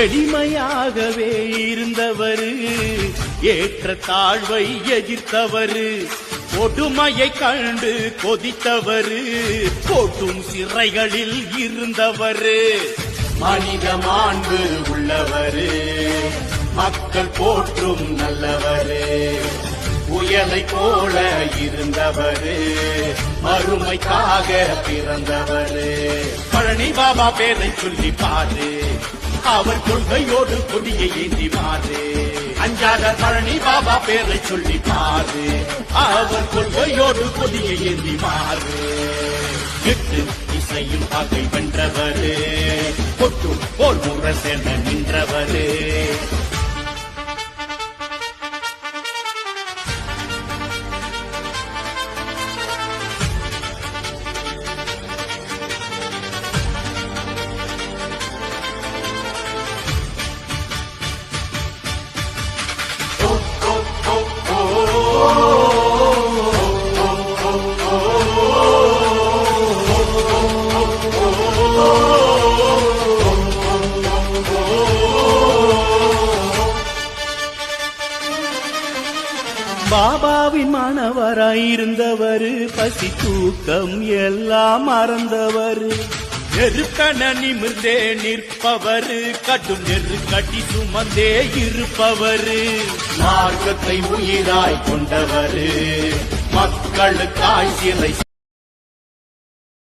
எளிமையாகவே இருந்தவரு, ஏற்ற தாழ்வை எதிர்த்தவரு, கொடுமையை கண்டு கொதித்தவரு, போட்டும் சிறைகளில் இருந்தவரு, மனித மாண்பு உள்ளவரு, மக்கள் போற்றும் நல்லவரு, புயலை போல இருந்தவரு, மறுமைக்காக பிறந்தவரு. பழனி பாபா பேரை சொல்லி பாரு, அவர் கொள்கையோடு கொடியை ஏந்தி மாறு. அஞ்சாத பழனி பாபா பேரை சொல்லி பாரு, அவர் கொள்கையோடு கொடியை ஏந்தி மாறு. எட்டு இசையும் பகை வென்றவரு, கொட்டும் போர் முரசென நின்றவரு. பாபாவின் மாணவராயிருந்தவரு, பசி தூக்கம் எல்லாம் மறந்தவரு, நெருக்கன நிமிர்ந்தே நிற்பவரு, கடும் நெருக்கடி சுமந்தே இருப்பவரு, மார்க்கத்தை உயிராய் கொண்டவரு, மக்களுக்காய் சிறை